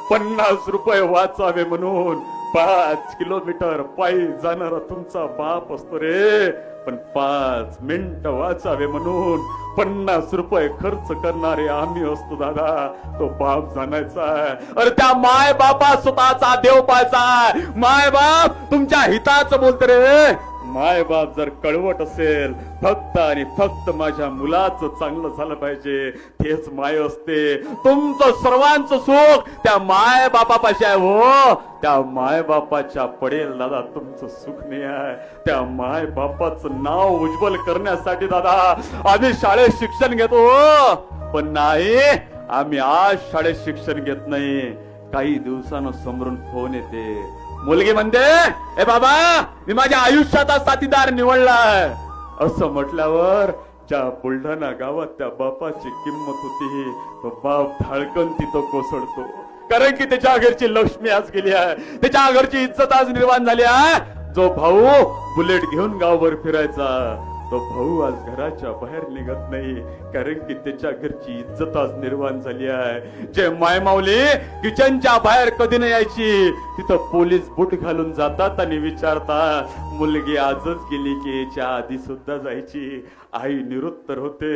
₹50 वाचावे म्हणून 5 किलोमीटर पायी जाणारा तुमचा बाप असतो रे, पण 5 मिनिटं वाचावे म्हणून ₹50 खर्च करणारे आम्ही असतो दादा. तो बाप जाणायचा. अरे त्या माय बापा स्वतःचा देव पाहायचा. माय बाप तुमच्या हिताचं बोलत रे. माय बाप जर कळवट असेल, फक्त आणि फक्त माझ्या मुलाचं चांगलं झालं पाहिजे, तेच माय असते. तुमचं सर्वांचं सुख त्या माय बापापाशी आहे हो. त्या माय बापाच्या पडेल दादा तुमचं सुख नाही आहे. त्या माय बापाचं नाव उज्ज्वल करण्यासाठी दादा आम्ही शाळेत शिक्षण घेतो, पण नाही आम्ही आज शाळेत शिक्षण घेत नाही. काही दिवसानं समोरून फोन येते, मुलगी म्हणते ए बाबा मी माझ्या आयुष्याचा साथीदार निवडलाय. असं म्हटल्यावर ज्या बुलढाणा गावात त्या बापाची किंमत होती, तो बाप धाडकन तिथं कोसळतो. कारण की त्याच्या घरची लक्ष्मी आज गेली आहे, त्याच्या घरची इज्जत आज निर्माण झाली आहे. जो भाऊ बुलेट घेऊन गावभर फिरायचा, तो भाऊ आज घराच्या बाहेर निघत नाही, कारण की त्याच्या घरची इज्जत आज निर्माण झाली आहे. जे मायमाऊली किचनच्या बाहेर कधी नाही यायची, तिथं पोलीस बूट घालून जातात आणि विचारतात मुलगी आजच गेली की याच्या आधी सुद्धा जायची. आई निरुत्तर होते.